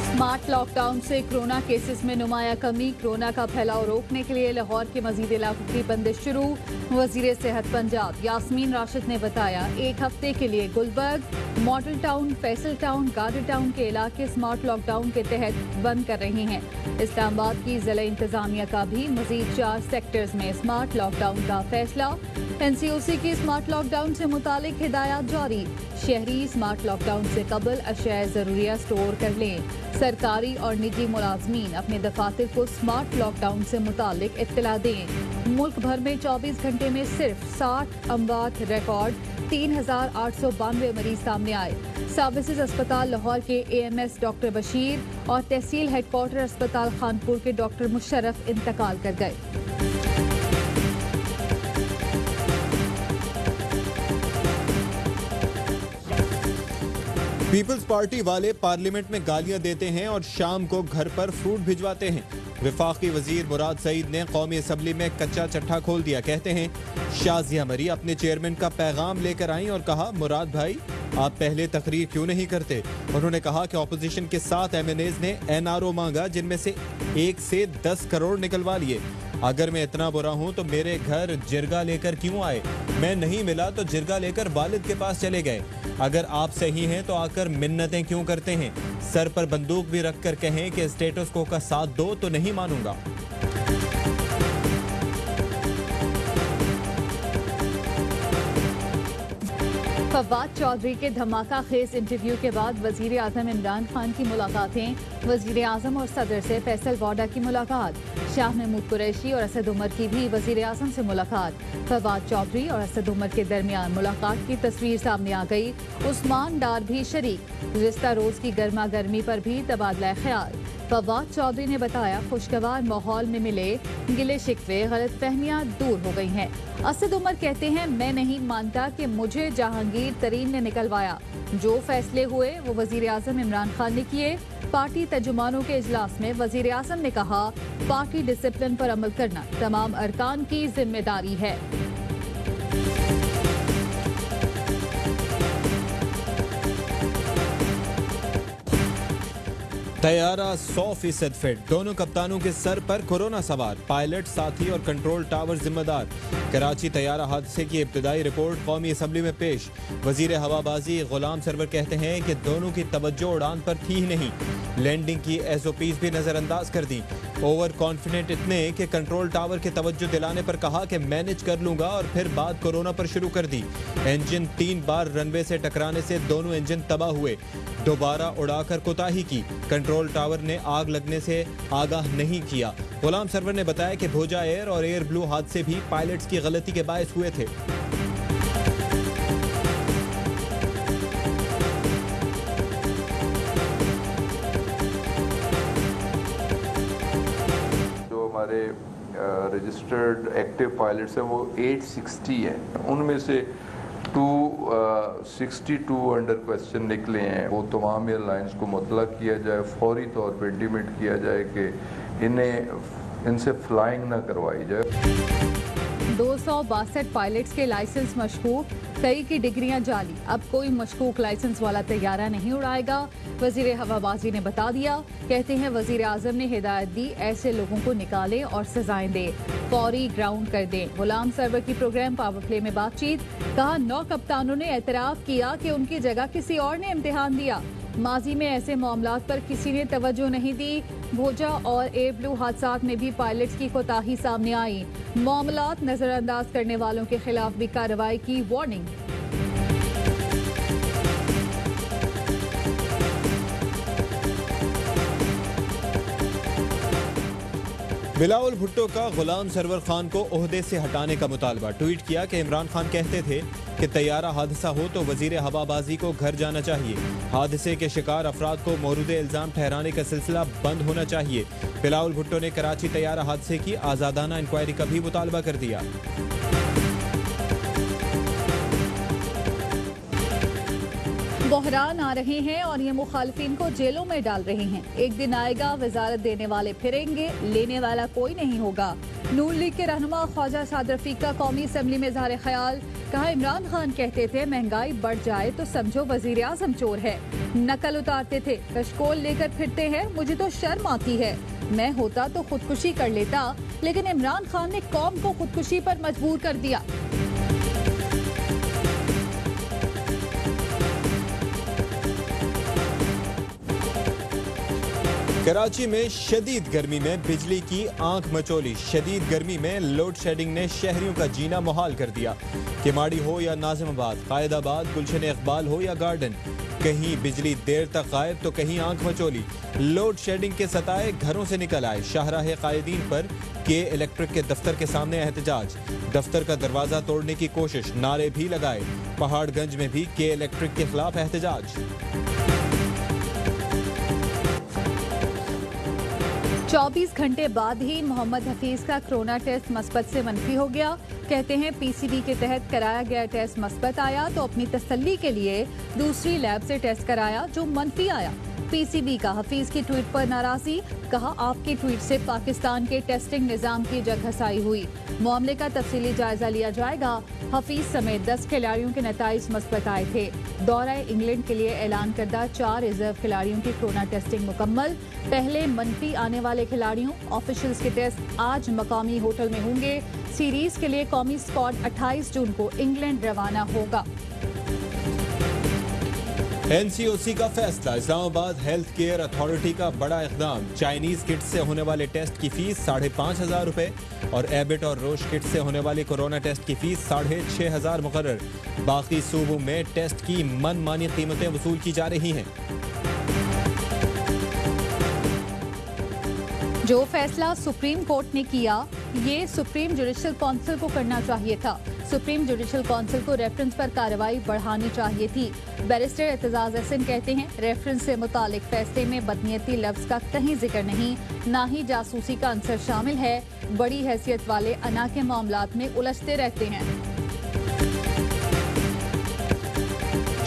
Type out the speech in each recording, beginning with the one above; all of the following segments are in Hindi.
स्मार्ट लॉकडाउन से कोरोना केसेस में नुमाया कमी। कोरोना का फैलाव रोकने के लिए लाहौर के मजीद इलाकों की बंदिश शुरू। वजीर सेहत पंजाब यास्मीन राशिद ने बताया, एक हफ्ते के लिए Gulberg, model town, Faisal town, garden town के इलाके स्मार्ट लॉकडाउन के तहत बंद कर रहे हैं। इस्लामाबाद की जिला इंतजामिया का भी मजीद 4 सेक्टर्स में स्मार्ट लॉकडाउन का फैसला। NCOC की स्मार्ट लॉकडाउन से मुतालिक हिदायत जारी। शहरी स्मार्ट लॉकडाउन से कबल अशिया ज़रूरिया स्टोर कर लें। सरकारी और निजी मुलाजमीन अपने दफातर को स्मार्ट लॉकडाउन से मुतालिक इत्तला दें। मुल्क भर में 24 घंटे में सिर्फ 60 अमवात रिकॉर्ड, 3892 मरीज सामने आए। सर्विसेज अस्पताल लाहौर के AMS डॉक्टर बशीर और तहसील हेडक्वार्टर अस्पताल खानपुर के डॉक्टर मुशर्रफ इंतकाल कर गए। पीपल्स पार्टी वाले पार्लियामेंट में गालियां देते हैं और शाम को घर पर फ्रूट भिजवाते हैं। वफाकी वजीर मुराद सईद ने कौमी असम्बली में कच्चा चट्टा खोल दिया। कहते हैं, शाजिया मरी अपने चेयरमैन का पैगाम लेकर आई और कहा, मुराद भाई आप पहले तकरीर क्यों नहीं करते। उन्होंने कहा कि ऑपोजिशन के 7 MNAs ने NRO मांगा, जिनमें से 1 से 10 करोड़ निकलवा लिए। अगर मैं इतना बुरा हूं तो मेरे घर जिरगा लेकर क्यों आए। मैं नहीं मिला तो जिरगा लेकर वालिद के पास चले गए। अगर आप सही हैं तो आकर मिन्नतें क्यों करते हैं। सर पर बंदूक भी रखकर कहें कि स्टेटस को का साथ दो तो नहीं मानूंगा। फवाद चौधरी के धमाका खेज इंटरव्यू के बाद वजीर आजम इमरान खान की मुलाकातें। वजीर आजम और सदर से फैसल वाडा की मुलाकात। शाह महमूद कुरैशी और असद उमर की भी वजीर आजम से मुलाकात। फवाद चौधरी और असद उमर के दरमियान मुलाकात की तस्वीर सामने आ गई। उस्मान डार भी शरीक। गुज़िश्ता रोज की गर्मा गर्मी पर भी तबादला ख्याल। फवाद चौधरी ने बताया, खुशगवार माहौल में मिले, गिले शिकवे, गलत फहमियाँ दूर हो गई हैं। असद उमर कहते हैं, मैं नहीं मानता कि मुझे जहांगीर तरीन ने निकलवाया। जो फैसले हुए वो वजीर आजम इमरान खान ने किए। पार्टी तर्जुमानों के इजलास में वजीर आजम ने कहा, पार्टी डिसिप्लिन पर अमल करना तमाम अरकान की जिम्मेदारी है। तैयारा 100% फिट। दोनों कप्तानों के सर पर कोरोना सवार। पायलट, साथी और कंट्रोल टावर जिम्मेदार। कराची तैयारा हादसे की इब्तदाई रिपोर्ट कौमी असम्बली में पेश। वजीर हवाबाजी गुलाम सरवर कहते हैं कि दोनों की तवज्जो उड़ान पर थी ही नहीं। लैंडिंग की SOPs भी नजरअंदाज कर दी। ओवर कॉन्फिडेंट इतने कि कंट्रोल टावर के तवज्जो दिलाने पर कहा कि मैनेज कर लूंगा और फिर बात कोरोना पर शुरू कर दी। इंजन 3 बार रनवे से टकराने से दोनों इंजन तबाह हुए। दोबारा उड़ाकर कोताही की। कंट्रोल टावर ने आग लगने से आगाह नहीं किया। गुलाम सरवर ने बताया कि भोजा एयर और एयर ब्लू हादसे भी पायलट्स की गलती के बायस हुए थे। जो हमारे रजिस्टर्ड एक्टिव पायलट्स हैं वो 860 हैं, उनमें से 262 अंडर क्वेश्चन निकले हैं। वो तमाम एयरलाइंस को मुतला किया जाए, फौरी तौर पर इंटीमेट किया जाए कि इनसे फ्लाइंग ना करवाई जाए। 262 पायलट्स के लाइसेंस मशकूक, कई की डिग्रियां जाली। अब कोई मशकूक लाइसेंस वाला तैयारा नहीं उड़ाएगा, वजीर हवाबाजी ने बता दिया। कहते हैं, वजीर आजम ने हिदायत दी, ऐसे लोगों को निकालें और सजाएं दें, फौरी ग्राउंड कर दें। गुलाम सरवर की प्रोग्राम पावर प्ले में बातचीत। कहा, 9 कप्तानों ने एतराफ किया कि उनकी जगह किसी और ने इम्तिहान दिया। माजी में ऐसे मामलात पर किसी ने तवज्जो नहीं दी। भोजा और एयर ब्लू हादसात में भी पायलट्स की कोताही सामने आई। मामलात नजरअंदाज करने वालों के खिलाफ भी कार्रवाई की वार्निंग। बिलावल भुट्टो का गुलाम सरवर खान को ओहदे से हटाने का मुतालबा। ट्वीट किया कि इमरान खान कहते थे कि तैयारा हादसा हो तो वजीर हवाबाजी को घर जाना चाहिए। हादसे के शिकार अफराद को मौरूद इल्जाम ठहराने का सिलसिला बंद होना चाहिए। बिलावल भुट्टो ने कराची तैयारा हादसे की आजादाना इंक्वायरी का भी मुतालबा कर दिया। बहरान आ रहे हैं और ये मुखालिफिन को जेलों में डाल रहे हैं। एक दिन आएगा वजारत देने वाले फिरेंगे, लेने वाला कोई नहीं होगा। नून लीग के रहनुमा ख्वाजा साद रफीक का कौमी असम्बली में इज़हार ख्याल। कहा, इमरान खान कहते थे महंगाई बढ़ जाए तो समझो वजीर आजम चोर है। नकल उतारते थे, कशकोल लेकर फिरते हैं, मुझे तो शर्म आती है। मैं होता तो खुदकुशी कर लेता, लेकिन इमरान खान ने कौम को खुदकुशी पर मजबूर कर दिया। कराची में शदीद गर्मी में बिजली की आंख मचोली। शदीद गर्मी में लोड शेडिंग ने शहरियों का जीना मुहाल कर दिया। किमाड़ी हो या नाजिमाबाद, कायदाबाद, गुलशन इकबाल हो या गार्डन, कहीं बिजली देर तक गायब तो कहीं आंख मचोली। लोड शेडिंग के सताए घरों से निकल आए। शाहराह कायदीन पर के इलेक्ट्रिक के दफ्तर के सामने एहतजाज। दफ्तर का दरवाजा तोड़ने की कोशिश, नारे भी लगाए। पहाड़गंज में भी के इलेक्ट्रिक के खिलाफ एहतजाज। 24 घंटे बाद ही मोहम्मद हफीज का कोरोना टेस्ट मस्बत से मनफी हो गया। कहते हैं पीसीबी के तहत कराया गया टेस्ट मस्बत आया तो अपनी तसल्ली के लिए दूसरी लैब से टेस्ट कराया जो मनफी आया। पीसीबी का हफीज की ट्वीट पर नाराजगी। कहा, आपकी ट्वीट से पाकिस्तान के टेस्टिंग निजाम की जगहसाई हुई। मामले का तफसीली जायजा लिया जाएगा। हफीज समेत 10 खिलाड़ियों के नताइज मस्बत आए थे। दौरा इंग्लैंड के लिए ऐलान करदा 4 रिजर्व खिलाड़ियों की कोरोना टेस्टिंग मुकम्मल। पहले मनफी आने वाले खिलाड़ियों ऑफिशियल्स के टेस्ट आज मकामी होटल में होंगे। सीरीज के लिए कौमी स्क्वाड 28 जून को इंग्लैंड रवाना होगा। एनसीओसी का फैसला। इस्लामाबाद हेल्थ केयर अथॉरिटी का बड़ा इकदाम। चाइनीज किट से होने वाले टेस्ट की फीस 5,500 रुपए और एबिट और रोश किट से होने वाले कोरोना टेस्ट की फीस 6,500 मुकर्रर। बाकी सूबों में टेस्ट की मनमानी कीमतें वसूल की जा रही हैं। जो फैसला सुप्रीम कोर्ट ने किया, ये सुप्रीम जुडिशल काउंसिल को करना चाहिए था। सुप्रीम जुडिशल काउंसिल को रेफरेंस पर कार्रवाई बढ़ानी चाहिए थी। बैरिस्टर एतजाज अहसन कहते हैं, रेफरेंस से मुतालिक फैसले में बदनीयती लफ्ज का कहीं जिक्र नहीं, ना ही जासूसी का अंसर शामिल है। बड़ी हैसियत वाले अना के मामलात में उलझते रहते हैं।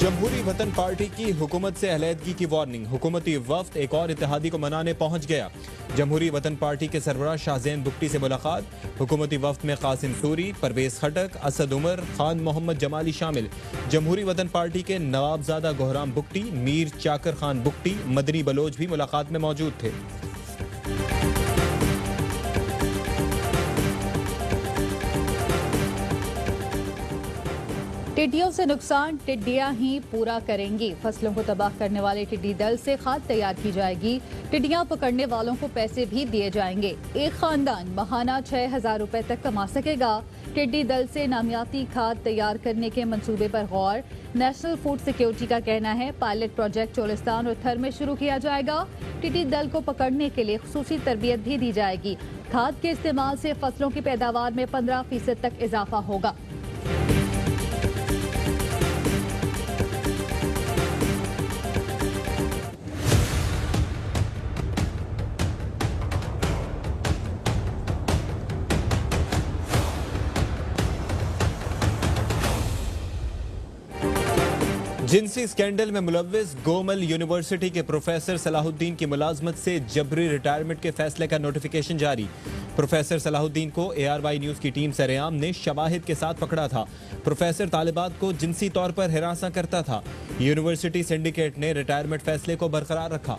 जमहूरी वतन पार्टी की हुकूमत से अलहदगी की वार्निंग। हुकूमती वफ्द एक और इत्तेहादी को मनाने पहुंच गया। जमहूरी वतन पार्टी के सरबराह शाहजैन बुगटी से मुलाकात। हुकूमती वफ्द में कासिम सूरी, परवेज खटक, असद उमर, खान मोहम्मद जमाली शामिल। जमहूरी वतन पार्टी के नवाबजादा गोहराम बुगटी, मीर चाकर खान बुगटी, मदनी बलोच भी मुलाकात में मौजूद थे। टिड्डियों से नुकसान टिड्डियां ही पूरा करेंगी। फसलों को तबाह करने वाले टिड्डी दल से खाद तैयार की जाएगी। टिड्डियां पकड़ने वालों को पैसे भी दिए जाएंगे। एक खानदान माहाना 6,000 रुपए तक कमा सकेगा। टिड्डी दल से नामियाती खाद तैयार करने के मंसूबे पर गौर। नेशनल फूड सिक्योरिटी का कहना है पायलट प्रोजेक्ट चोलिस्तान और थर में शुरू किया जाएगा। टिड्डी दल को पकड़ने के लिए खुसूसी तरबियत भी दी जाएगी। खाद के इस्तेमाल से फसलों की पैदावार में 15% तक इजाफा होगा। जिनसी स्कैंडल में मुलव्विस गोमल यूनिवर्सिटी के प्रोफेसर सलाहुद्दीन की मुलाजमत से जबरी रिटायरमेंट के फैसले का नोटिफिकेशन जारी। प्रोफेसर सलाहुद्दीन को ARY न्यूज की टीम सरेआम ने शवाहिद के साथ पकड़ा था। प्रोफेसर तालिबात को जिनसी तौर पर हिरासा करता था। यूनिवर्सिटी सिंडिकेट ने रिटायरमेंट फैसले को बरकरार रखा।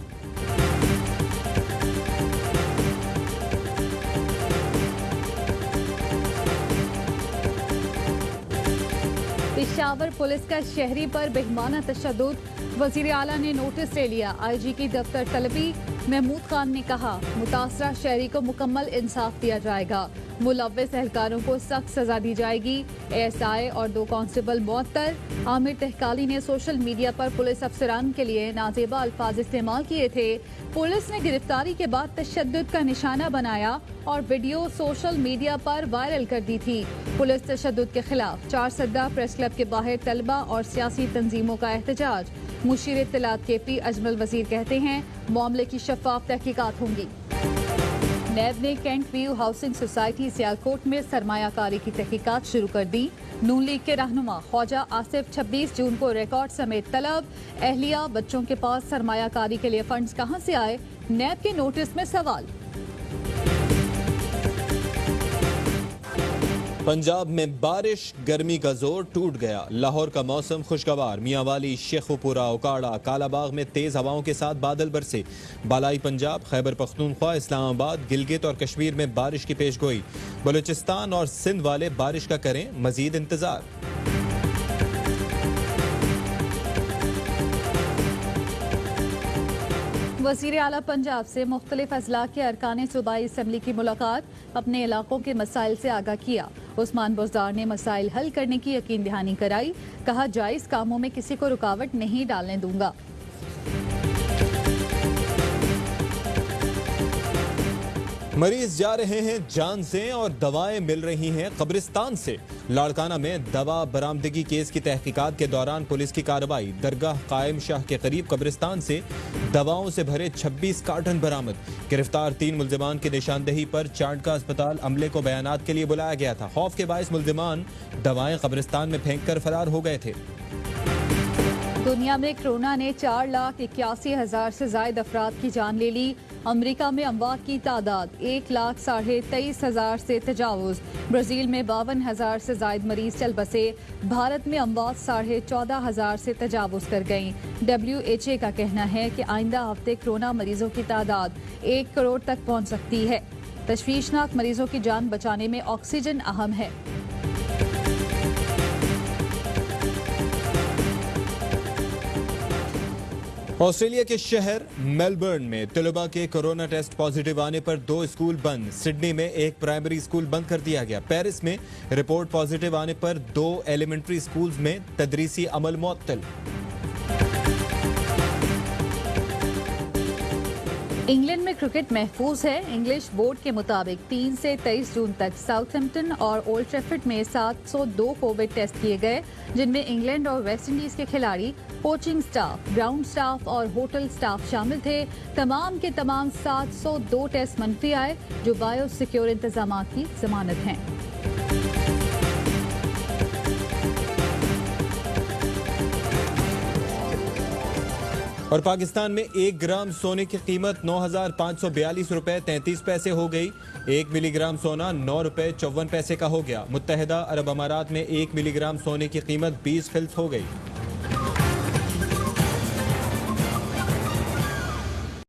पेशावर पुलिस का शहरी पर बेहमाना तशद्दुद। वजीर आला ने नोटिस ले लिया। IG की दफ्तर तलबी। महमूद खान ने कहा, मुतासरा शहरी को मुकम्मल इंसाफ दिया जाएगा। मुलव्विस एहलकारों को सख्त सजा दी जाएगी। ASI और 2 कांस्टेबल मुअत्तल। आमिर तहकाली ने सोशल मीडिया पर पुलिस अफसरान के लिए नाजेबा अल्फाज इस्तेमाल किए थे। पुलिस ने गिरफ्तारी के बाद तशद्दुद का निशाना बनाया और वीडियो सोशल मीडिया पर वायरल कर दी थी। पुलिस तशद्दुद के खिलाफ 4 सद्दा प्रेस क्लब के बाहर तलबा और सियासी तंजीमों का एहतजाज। मुशीर इत्तलात KP अजमल वजीर कहते हैं, मामले की शफाफ तहकीकात होंगी। नैब ने cantt view housing society Sialkot में सरमायाकारी की तहकीकात शुरू कर दी। नून लीग के रहनुमा ख्वाजा आसिफ 26 जून को रिकॉर्ड समेत तलब। अहलिया बच्चों के पास सरमायाकारी के लिए फंड्स कहां से आए, नैब के नोटिस में सवाल। पंजाब में बारिश, गर्मी का जोर टूट गया। लाहौर का मौसम खुशगवार। मियांवाली, शेखुपुरा, ओकाड़ा, कालाबाग में तेज हवाओं के साथ बादल बरसे। बालाई पंजाब, खैबर पख्तूनख्वा, इस्लामाबाद, गिलगित और कश्मीर में बारिश की पेशगोई। बलूचिस्तान और सिंध वाले बारिश का करें मजीद इंतजार। वज़ीर आला पंजाब से मुख्तलिफ अजला के अरकान सूबाई असम्बली की मुलाकात। अपने इलाकों के मसाइल से आगाह किया। उस्मान बुज़दार ने मसाइल हल करने की यकीन दहानी कराई। कहा, जायज़ कामों में किसी को रुकावट नहीं डालने दूंगा। मरीज जा रहे हैं जान से और दवाएं मिल रही हैं कब्रिस्तान से। लाड़काना में दवा बरामदगी केस की तहकीकात के दौरान पुलिस की कार्रवाई। दरगाह कायम शाह के करीब कब्रिस्तान से दवाओं से भरे 26 कार्टन बरामद। गिरफ्तार 3 मुल्जिमान की निशानदेही पर चांडका अस्पताल अमले को बयानात के लिए बुलाया गया था। खौफ के बायस मुल्जिमान दवाएं कब्रिस्तान में फेंक कर फरार हो गए थे। दुनिया में कोरोना ने 4,81,000 से ज्यादा अफराद की जान ले ली। अमेरिका में अमवात की तादाद 1,23,000 से तजावुज। ब्राजील में 52,000 से ज्यादा मरीज चल बसे। भारत में अमवात 14,500 से तजावुज कर गईं। WHO का कहना है कि आइंदा हफ्ते कोरोना मरीजों की तादाद 1 करोड़ तक पहुंच सकती है। तशवीशनाक मरीजों की जान बचाने में ऑक्सीजन अहम है। ऑस्ट्रेलिया के शहर मेलबर्न में तलबा के कोरोना टेस्ट पॉजिटिव आने पर 2 स्कूल बंद। सिडनी में 1 प्राइमरी स्कूल बंद कर दिया गया। पेरिस में रिपोर्ट पॉजिटिव आने पर 2 एलिमेंट्री स्कूल्स में तदरीसी अमल मुअत्तल। इंग्लैंड में क्रिकेट महफूज है। इंग्लिश बोर्ड के मुताबिक 3 से 23 जून तक साउथहैम्पटन और ओल्ड ट्रैफर्ड में 702 कोविड टेस्ट किए गए, जिनमें इंग्लैंड और वेस्ट इंडीज के खिलाड़ी, कोचिंग स्टाफ, ग्राउंड स्टाफ और होटल स्टाफ शामिल थे। तमाम के तमाम 702 टेस्ट मनफी आए, जो बायो सिक्योर इंतजाम की जमानत हैं। और पाकिस्तान में 1 ग्राम सोने की कीमत 9,542 रुपए 33 पैसे हो गई। 1 मिलीग्राम सोना 9 रुपए 54 पैसे का हो गया। मुत्तहिदा अरब अमारात में 1 मिलीग्राम सोने की कीमत 20 फिल्स हो गई।